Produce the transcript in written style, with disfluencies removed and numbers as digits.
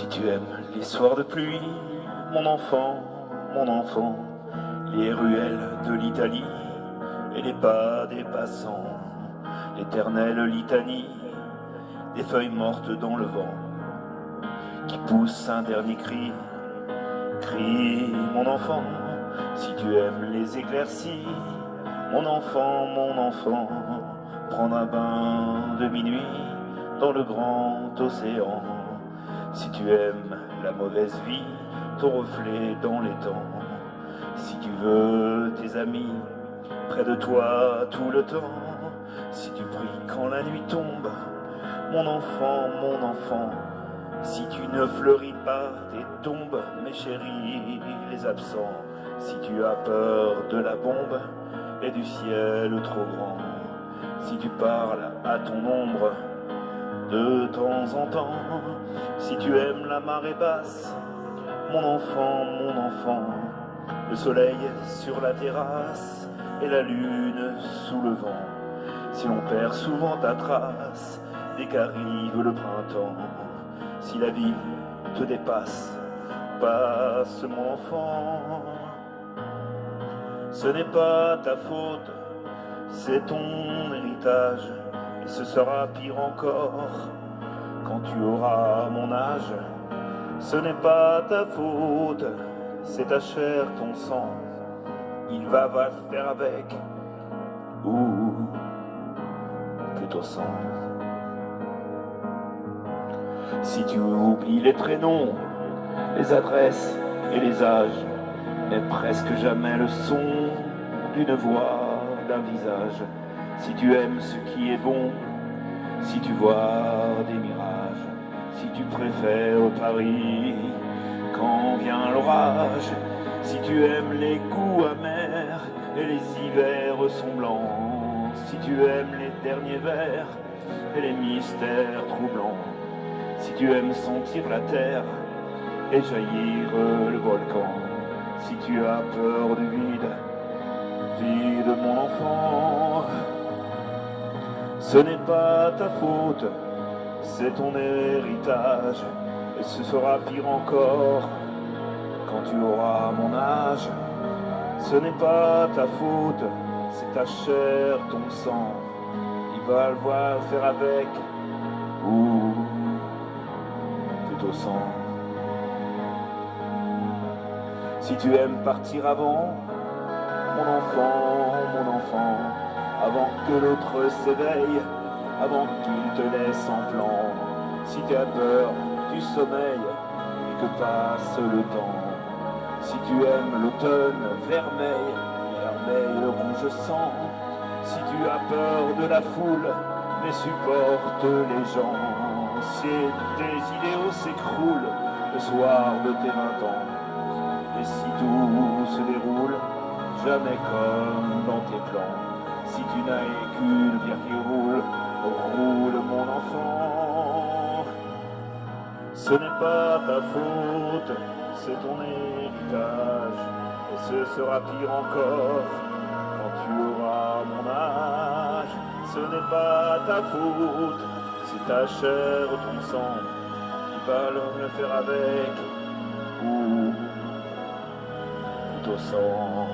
Si tu aimes les soirs de pluie, mon enfant, les ruelles de l'Italie et les pas des passants, l'éternelle litanie des feuilles mortes dans le vent, qui poussent un dernier cri, crie mon enfant, si tu aimes les éclaircies, mon enfant, prendre un bain de minuit dans le grand océan. Si tu aimes la mauvaise vie, ton reflet dans les temps, si tu veux tes amis près de toi tout le temps, si tu pries quand la nuit tombe, mon enfant, si tu ne fleuris pas tes tombes, mes chéris, les absents, si tu as peur de la bombe et du ciel trop grand, si tu parles à ton ombre de temps en temps, si tu aimes la marée basse, mon enfant, le soleil sur la terrasse et la lune sous le vent, si l'on perd souvent ta trace dès qu'arrive le printemps, si la vie te dépasse, passe mon enfant, ce n'est pas ta faute, c'est ton héritage, et ce sera pire encore quand tu auras mon âge. Ce n'est pas ta faute, c'est ta chair, ton sang, il va faire avec, ou plutôt sans. Si tu oublies les prénoms, les adresses et les âges, mais presque jamais le son d'une voix, d'un visage, si tu aimes ce qui est bon, si tu vois des mirages, si tu préfères Paris quand vient l'orage, si tu aimes les goûts amers et les hivers sont blancs, si tu aimes les derniers vers et les mystères troublants, si tu aimes sentir la terre et jaillir le volcan, si tu as peur du vide, vide mon enfant, ce n'est pas ta faute, c'est ton héritage, et ce sera pire encore quand tu auras mon âge. Ce n'est pas ta faute, c'est ta chair, ton sang, il va le voir faire avec, ou plutôt sans. Si tu aimes partir avant, mon enfant, avant que l'autre s'éveille, avant qu'il te laisse en plan, si tu as peur du sommeil et que passe le temps, si tu aimes l'automne vermeil rouge sang, si tu as peur de la foule mais supporte les gens, si tes idéaux s'écroulent le soir de tes 20 ans, et si tout se déroule jamais comme dans tes plans, si tu n'as qu'une pierre qui roule mon enfant, ce n'est pas ta faute, c'est ton héritage, et ce sera pire encore quand tu auras mon âge. Ce n'est pas ta faute, c'est ta chair, ton sang, il va le faire avec, ou plutôt sans.